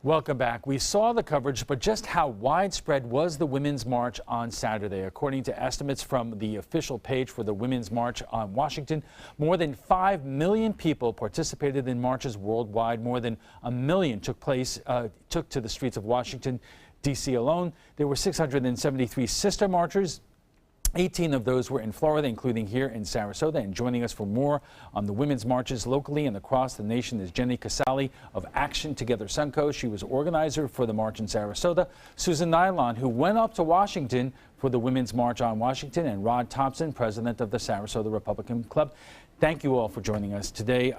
Welcome back. We saw the coverage, but just how widespread was the Women's March on Saturday? According to estimates from the official page for the Women's March on Washington, more than 5 million people participated in marches worldwide. More than 1 million took to the streets of Washington, D.C. alone. There were 673 sister marchers. 18 of those were in Florida, including here in Sarasota. And joining us for more on the women's marches locally and across the nation is Jenny Casale of Action Together Suncoast. She was organizer for the march in Sarasota. Susan Nylon, who went up to Washington for the Women's March on Washington, and Rod Thompson, president of the Sarasota Republican Club. Thank you all for joining us today.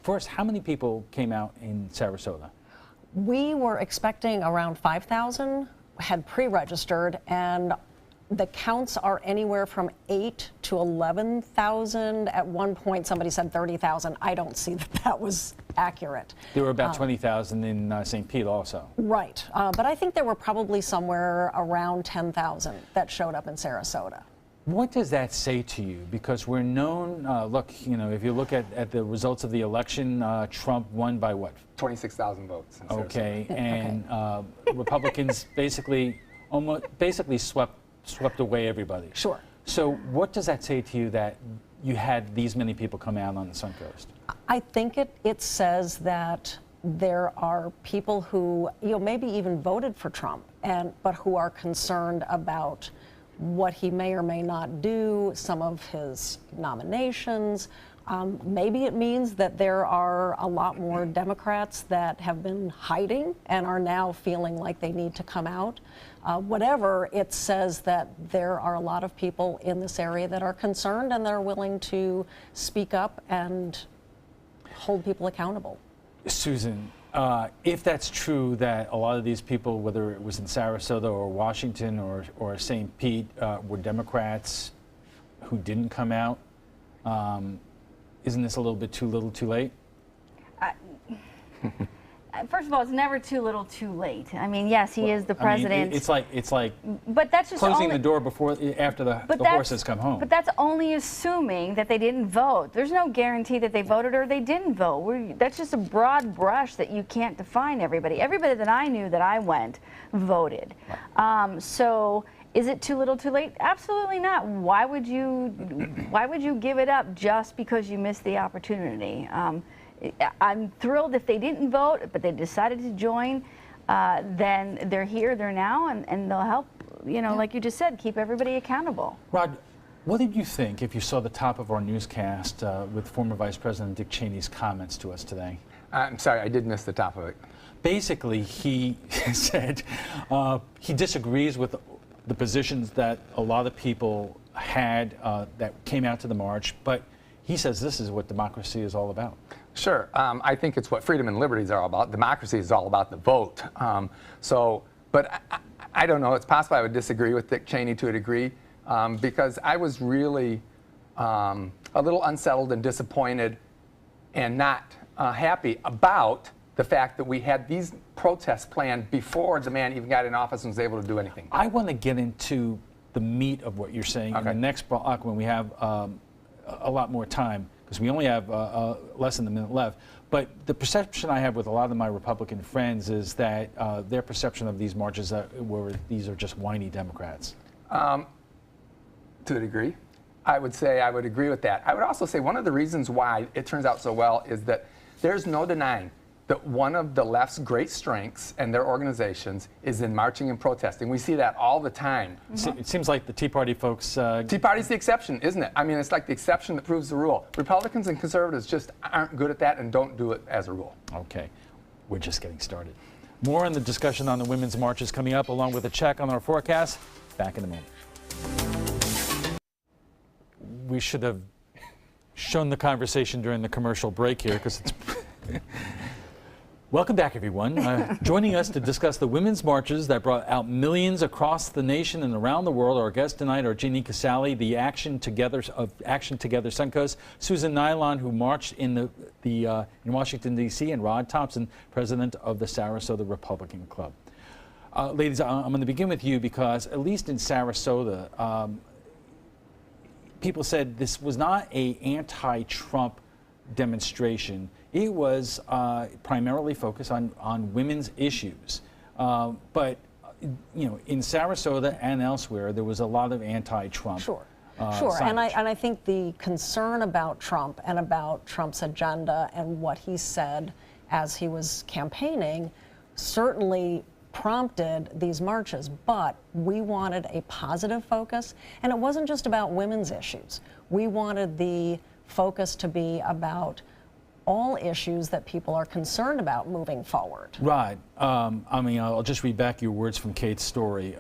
First, how many people came out in Sarasota? We were expecting around 5,000, had pre-registered, and the counts are anywhere from 8,000 to 11,000. At one point, somebody said 30,000. I don't see that that was accurate. There were about 20,000 in St. Pete also. Right. But I think there were probably somewhere around 10,000 that showed up in Sarasota. What does that say to you? Because we're known, if you look at the results of the election, Trump won by what? 26,000 votes. In okay, and Republicans basically swept away everybody. Sure. So what does that say to you that you had these many people come out on the Suncoast? I think it says that there are people who maybe even voted for Trump, but who are concerned about what he may or may not do, some of his nominations. Maybe it means that there are a lot more Democrats that have been hiding and are now feeling like they need to come out. Whatever, it says that there are a lot of people in this area that are concerned and that are willing to speak up and hold people accountable. Susan, if that's true that a lot of these people, whether it was in Sarasota or Washington or St. Pete, were Democrats who didn't come out, isn't this a little bit too little too late? First of all, it's never too little too late. I mean, yes, he is the president. I mean, it's like but that's just closing the door after the horses come home. But that's only assuming that they didn't vote. There's no guarantee that they voted or they didn't vote. That's just a broad brush that you can't define everybody. Everybody that I knew that I went voted. So is it too little too late? Absolutely not. Why would you give it up just because you missed the opportunity? I'm thrilled if they didn't vote, but they decided to join. Then they're here, they're now, and they'll help, like you just said, keep everybody accountable. Rod, what did you think if you saw the top of our newscast with former Vice President Dick Cheney's comments to us today? I'm sorry, I did miss the top of it. Basically, he said he disagrees with the positions that a lot of people had that came out to the march, but he says this is what democracy is all about. Sure. I think it's what freedom and liberties are all about. Democracy is all about the vote. But I don't know. It's possible I would disagree with Dick Cheney to a degree because I was really a little unsettled and disappointed and not happy about the fact that we had these protests planned before the man even got in office and was able to do anything. I want to get into the meat of what you're saying in the next block when we have a lot more time, because we only have less than a minute left. But the perception I have with a lot of my Republican friends is that their perception of these marches were these are just whiny Democrats. To a degree. I would say I would agree with that. I would also say one of the reasons why it turns out so well is that there's no denying that one of the left's great strengths and their organizations is in marching and protesting. We see that all the time. It seems like the Tea Party folks... Tea Party's the exception, isn't it? I mean, it's like the exception that proves the rule. Republicans and conservatives just aren't good at that and don't do it as a rule. Okay. We're just getting started. More on the discussion on the women's marches coming up, along with a check on our forecast. Back in a moment. We should have shown the conversation during the commercial break here, because it's... Welcome back, everyone. Joining us to discuss the women's marches that brought out millions across the nation and around the world. Our guests tonight are Jenny Casale, the Action Together Suncoast, Susan Nylon, who marched in in Washington, D.C., and Rod Thompson, president of the Sarasota Republican Club. Ladies, I'm going to begin with you because, at least in Sarasota, people said this was not an anti-Trump demonstration. it was primarily focused on women's issues. But in Sarasota and elsewhere, there was a lot of anti-Trump. Sure. Signage. And I think the concern about Trump and about Trump's agenda and what he said as he was campaigning certainly prompted these marches, but we wanted a positive focus, and it wasn't just about women's issues. We wanted the focus to be about all issues that people are concerned about moving forward. Right. I mean, I'll just read back your words from Kate's story.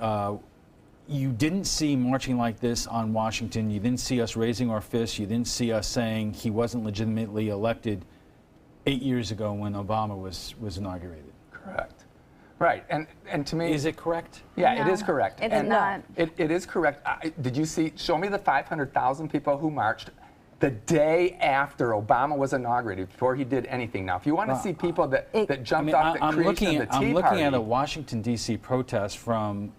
You didn't see marching like this on Washington. You didn't see us raising our fists. You didn't see us saying he wasn't legitimately elected 8 years ago when Obama was inaugurated. Correct. Right, and to me... Is it correct? Yeah, No, it is correct. It is not. It is correct. Did you see, show me the 500,000 people who marched the day after Obama was inaugurated, before he did anything. Now, if you want to see people that jumped off the creation of the Tea Party... I'm looking at a Washington, D.C. protest from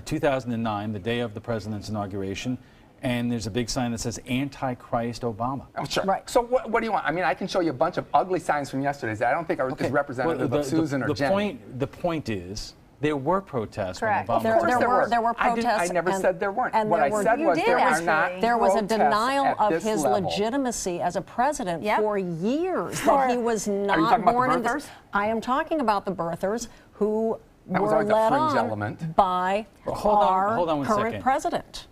2009, the day of the president's inauguration, and there's a big sign that says Antichrist Obama. Oh, sure. Right. So what do you want? I mean, I can show you a bunch of ugly signs from yesterday's that I don't think are as representative of Susan or Jenny. The point is, there were protests Correct. when Obama Of course there were protests. I never said there weren't. And What I there said was there are not There was a protests denial at of this his level. legitimacy as a president Yep. for years, that he was not talking about born the in this. birthers? I am talking about the birthers who That was were always a led fringe on element. by hold on our one current second. president.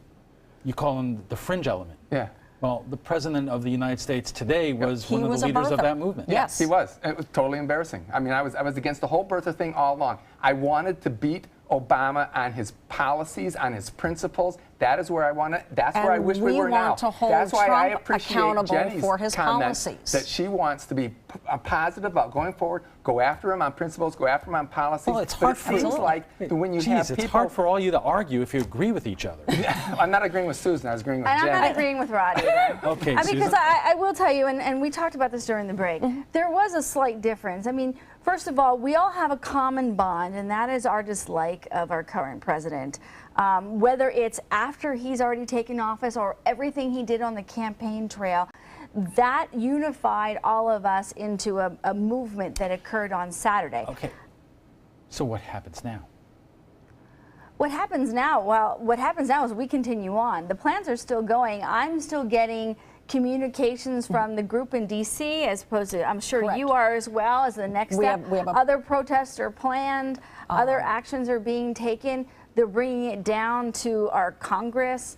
You call him the fringe element. Yeah. Well, the president of the United States today was He one of was the a leaders of birther. that movement. Yes. He was. It was totally embarrassing. I mean, I was against the whole birther thing all along. I wanted to beat Obama on his policies, on his principles. That is where I want to. That's where I wish we were now. want to hold That's why I Trump appreciate accountable Jenny's for his comment policies. that she wants to be positive about going forward. Go after him on principles. Go after him on policies. Well, it's but hard it for seems you. like when you have It's people. hard for all you to argue if you agree with each other. I'm not agreeing with Susan. I was agreeing with And Jenny. I'm not agreeing with Rod either. Okay, Because Susan. I will tell you, and we talked about this during the break, there was a slight difference. I mean, first of all, we all have a common bond, and that is our dislike of our current president. Whether it's after he's already taken office or everything he did on the campaign trail, that unified all of us into a movement that occurred on Saturday. Okay. So what happens now? What happens now? Well, what happens now is we continue on. The plans are still going. I'm still getting communications from the group in D.C. as opposed to, I'm sure Correct. you are as well, as the next step. we have a- Other protests are planned. Other actions are being taken. They're bringing it down to our Congress.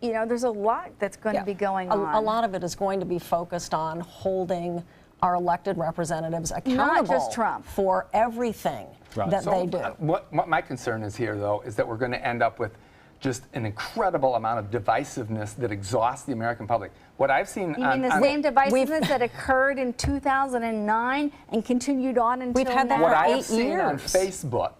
You know, there's a lot that's going to be going on. A lot of it is going to be focused on holding our elected representatives accountable just Trump. for everything Right. that they do. What my concern is here, though, is that we're going to end up with just an incredible amount of divisiveness that exhausts the American public. What I've seen You mean the same we've- divisiveness that occurred in 2009 and continued on until We've had that now? what for I have 8 seen on years. Facebook,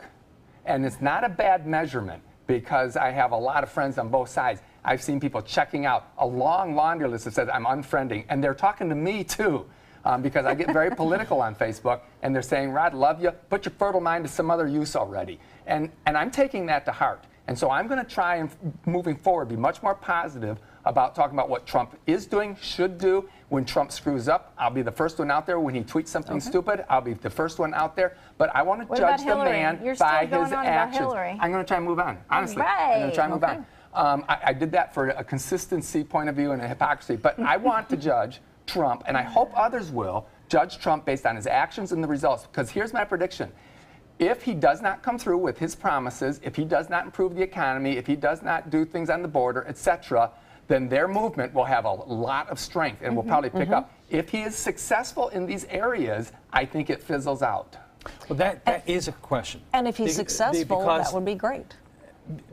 and it's not a bad measurement because I have a lot of friends on both sides. I've seen people checking out a long laundry list that says I'm unfriending, and they're talking to me too. Because I get very political on Facebook, and they're saying, Rod, love you, put your fertile mind to some other use already. And I'm taking that to heart. And so I'm going to try and, moving forward, be much more positive about talking about what Trump is doing, should do. When Trump screws up, I'll be the first one out there. When he tweets something stupid, I'll be the first one out there. But I want to What judge about the Hillary? man You're still by going his on about actions. Hillary. I'm going to try and move on, honestly. I'm Right. going to try and move on. I did that for a consistency point of view and a hypocrisy. But I want to judge Trump, and I hope others will, judge Trump based on his actions and the results. Because here's my prediction. If he does not come through with his promises, if he does not improve the economy, if he does not do things on the border, etc., then their movement will have a lot of strength and will probably pick up. If he is successful in these areas, I think it fizzles out. Well, that is a question. And if he's Be- successful, because- that would be great.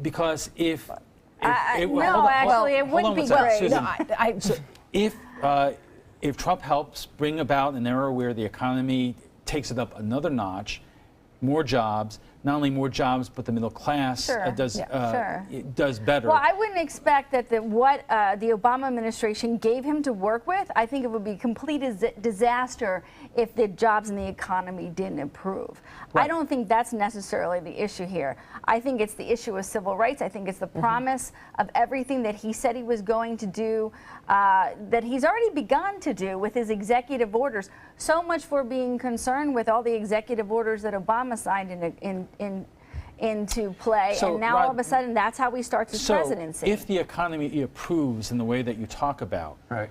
Because if no, hold on, actually, it hold wouldn't on be one second, great. Susan. If Trump helps bring about an era where the economy takes it up another notch, more jobs, not only more jobs, but the middle class does better. Well, I wouldn't expect that what the Obama administration gave him to work with, I think it would be a complete disaster if the jobs and the economy didn't improve. Right. I don't think that's necessarily the issue here. I think it's the issue of civil rights. I think it's the promise of everything that he said he was going to do, that he's already begun to do with his executive orders. So much for being concerned with all the executive orders that Obama signed into play, and now all of a sudden that's how he starts his presidency. If the economy improves in the way that you talk about, right.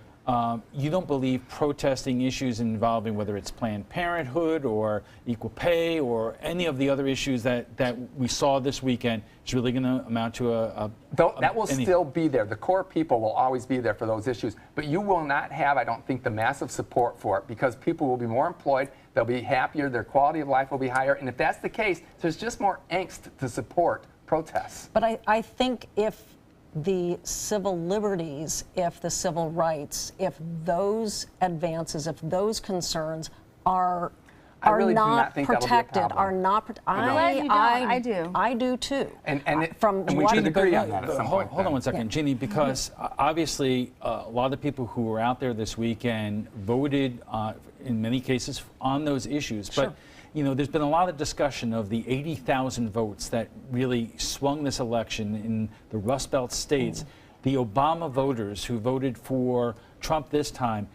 You don't believe protesting issues involving whether it's Planned Parenthood or equal pay or any of the other issues that we saw this weekend is really going to amount to that will still be there. The core people will always be there for those issues, but you will not have, I don't think, the massive support for it because people will be more employed, they'll be happier, their quality of life will be higher, and if that's the case, there's just more angst to support protests. But I think if the civil liberties, if the civil rights, if those advances, if those concerns are really not protected, are not. I do. I do too. And we should agree on that at some point. Hold on one second, Jeannie, because obviously a lot of people who were out there this weekend voted in many cases on those issues, but. You know, there's been a lot of discussion of the 80,000 votes that really swung this election in the Rust Belt states. The Obama voters who voted for Trump this time,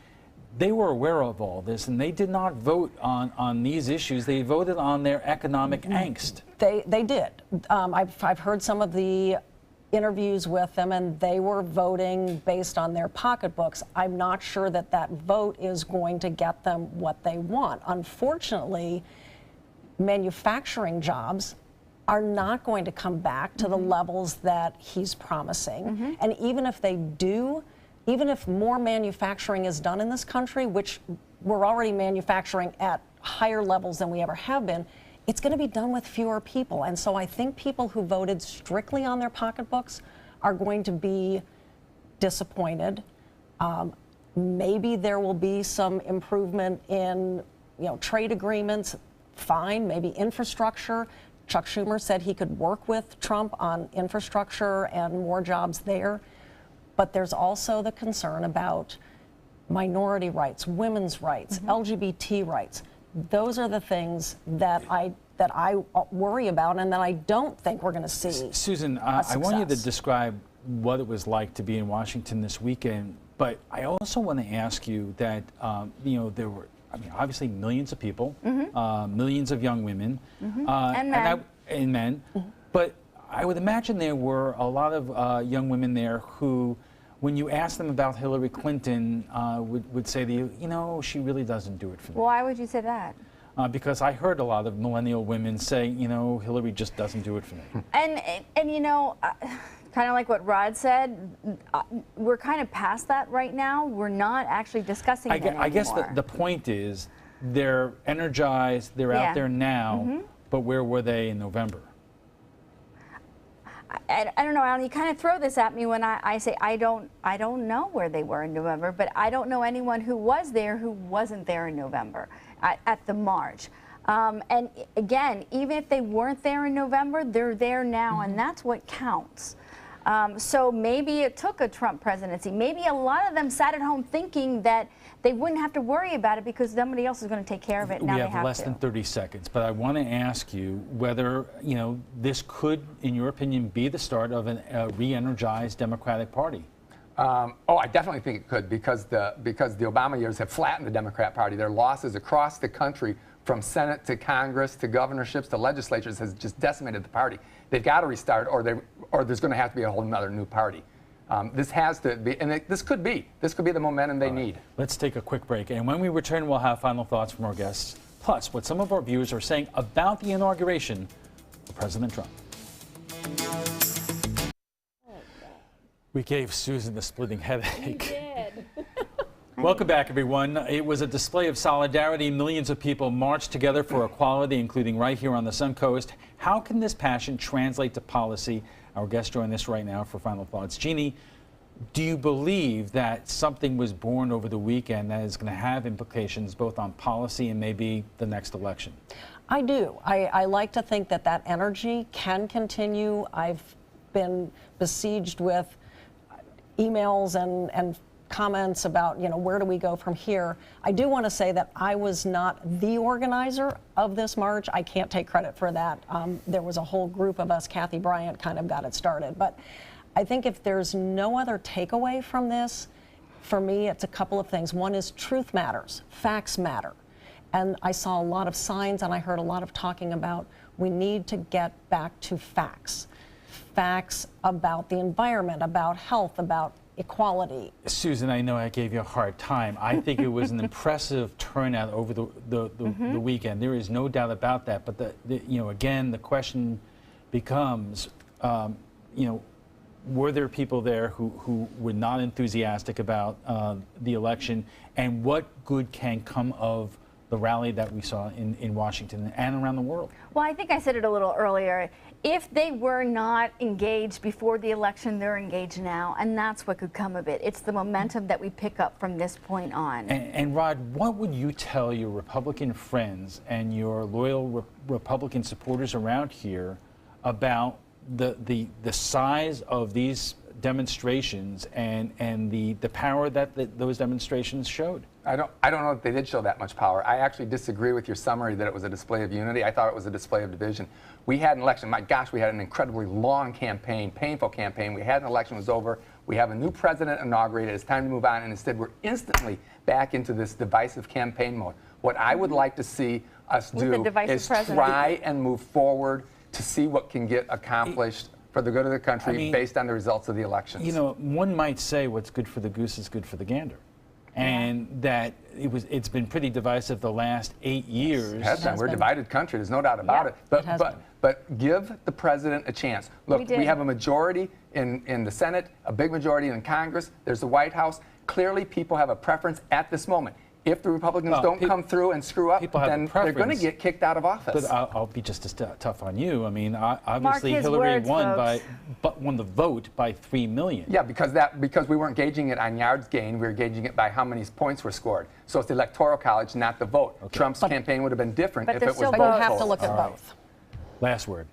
they were aware of all this, and they did not vote on these issues. They voted on their economic angst. They did. I've heard some of the interviews with them, and they were voting based on their pocketbooks. I'm not sure that that vote is going to get them what they want. Unfortunately, manufacturing jobs are not going to come back to the levels that he's promising. And even if they do, even if more manufacturing is done in this country, which we're already manufacturing at higher levels than we ever have been, it's going to be done with fewer people. And so I think people who voted strictly on their pocketbooks are going to be disappointed. Maybe there will be some improvement in, trade agreements. Fine, maybe infrastructure. Chuck Schumer said he could work with Trump on infrastructure and more jobs there. But there's also the concern about minority rights, women's rights, LGBT rights. Those are the things that I worry about and that I don't think we're going to see. Susan, I want you to describe what it was like to be in Washington this weekend, but I also want to ask you that, there were, obviously millions of people, millions of young women, and men. But I would imagine there were a lot of young women there who, when you ask them about Hillary Clinton, would say to you, she really doesn't do it for me. Why would you say that? Because I heard a lot of millennial women say, Hillary just doesn't do it for me. And kind of like what Rod said, we're kind of past that right now. We're not actually discussing it anymore. I guess the point is they're energized, they're out there now, but where were they in November? I don't know, Alan, you kind of throw this at me when I say I don't know where they were in November, but I don't know anyone who was there who wasn't there in November at the march. And again, even if they weren't there in November, they're there now, and that's what counts. So maybe it took a Trump presidency. Maybe a lot of them sat at home thinking that they wouldn't have to worry about it because somebody else is going to take care of it. Now we have less than 30 seconds, but I want to ask you whether this could, in your opinion, be the start of a re-energized Democratic Party. I definitely think it could because the Obama years have flattened the Democrat Party. Their losses across the country, from Senate to Congress to governorships to legislatures, has just decimated the party. They've got to restart, or there's going to have to be a whole other new party. This has to be, and this could be the momentum they need. Let's take a quick break, and when we return, we'll have final thoughts from our guests, plus what some of our viewers are saying about the inauguration of President Trump. We gave Susan the splitting headache. We did. Welcome back, everyone. It was a display of solidarity. Millions of people marched together for equality, including right here on the Sun Coast. How can this passion translate to policy? Our guests join us right now for final thoughts. Jeannie, Do you believe that something was born over the weekend that is going to have implications both on policy and maybe the next election? I do. I like to think that that energy can continue. I've been besieged with emails and comments about, where do we go from here? I do want to say that I was not the organizer of this march. I can't take credit for that. There was a whole group of us. Kathy Bryant kind of got it started. But I think if there's no other takeaway from this, for me, it's a couple of things. One is truth matters, facts matter. And I saw a lot of signs and I heard a lot of talking about we need to get back to facts. Facts about the environment, about health, about equality. Susan, I know I gave you a hard time. I think it was an impressive turnout over the weekend. There is no doubt about that. But again, the question becomes, were there people there who were not enthusiastic about the election, and what good can come of the rally that we saw in Washington and around the world? Well, I think I said it a little earlier. If they were not engaged before the election, they're engaged now, and that's what could come of it. It's the momentum that we pick up from this point on. And Rod, what would you tell your Republican friends and your loyal Republican supporters around here about the size of these demonstrations and the power that those demonstrations showed? I don't know if they did show that much power. I actually disagree with your summary that it was a display of unity. I thought it was a display of division. We had an election. My gosh, we had an incredibly long campaign, painful campaign. We had an election, it was over. We have a new president inaugurated. It's time to move on, and instead we're instantly back into this divisive campaign mode. What I would like to see us do is try and move forward to see what can get accomplished for the good of the country based on the results of the elections. One might say what's good for the goose is good for the gander. And that it's been pretty divisive the last 8 years. It has been. We're a divided country. There's no doubt about it. But give the president a chance. Look, we have a majority in the Senate, a big majority in Congress. There's the White House. Clearly, people have a preference at this moment. If the Republicans don't come through and screw up, then they're going to get kicked out of office. But I'll be just as tough on you. I mean, obviously Hillary won the vote by 3 million. Yeah, because we weren't gauging it on yards gained, we were gauging it by how many points were scored. So it's the Electoral College, not the vote. Okay. Trump's campaign would have been different if it was vote. But you have to look at both. Last word.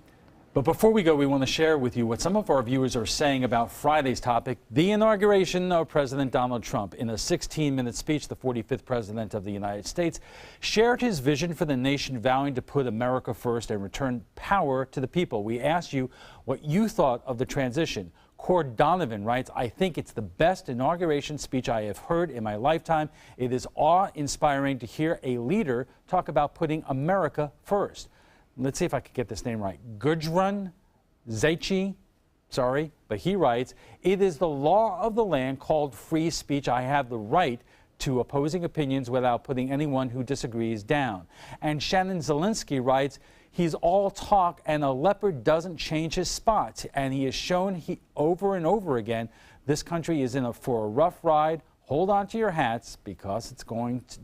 But before we go, we want to share with you what some of our viewers are saying about Friday's topic, the inauguration of President Donald Trump. In a 16-minute speech, the 45th President of the United States shared his vision for the nation, vowing to put America first and return power to the people. We asked you what you thought of the transition. Cord Donovan writes, I think it's the best inauguration speech I have heard in my lifetime. It is awe-inspiring to hear a leader talk about putting America first. Let's see if I could get this name right. Gudrun Zaichi, sorry, but he writes, it is the law of the land called free speech. I have the right to opposing opinions without putting anyone who disagrees down. And Shannon Zelinsky writes, he's all talk and a leopard doesn't change his spots. And he has shown over and over again, this country is for a rough ride. Hold on to your hats because it's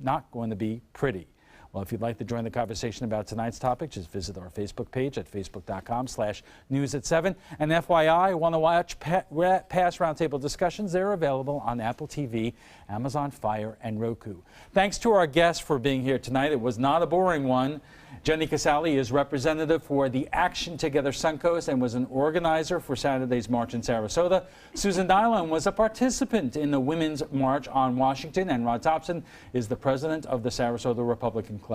not going to be pretty. Well, if you'd like to join the conversation about tonight's topic, just visit our Facebook page at facebook.com/news7. And FYI, want to watch past Roundtable discussions? They're available on Apple TV, Amazon Fire, and Roku. Thanks to our guests for being here tonight. It was not a boring one. Jenny Casale is representative for the Action Together Suncoast and was an organizer for Saturday's march in Sarasota. Susan Dylan was a participant in the Women's March on Washington, and Rod Thompson is the president of the Sarasota Republican Club.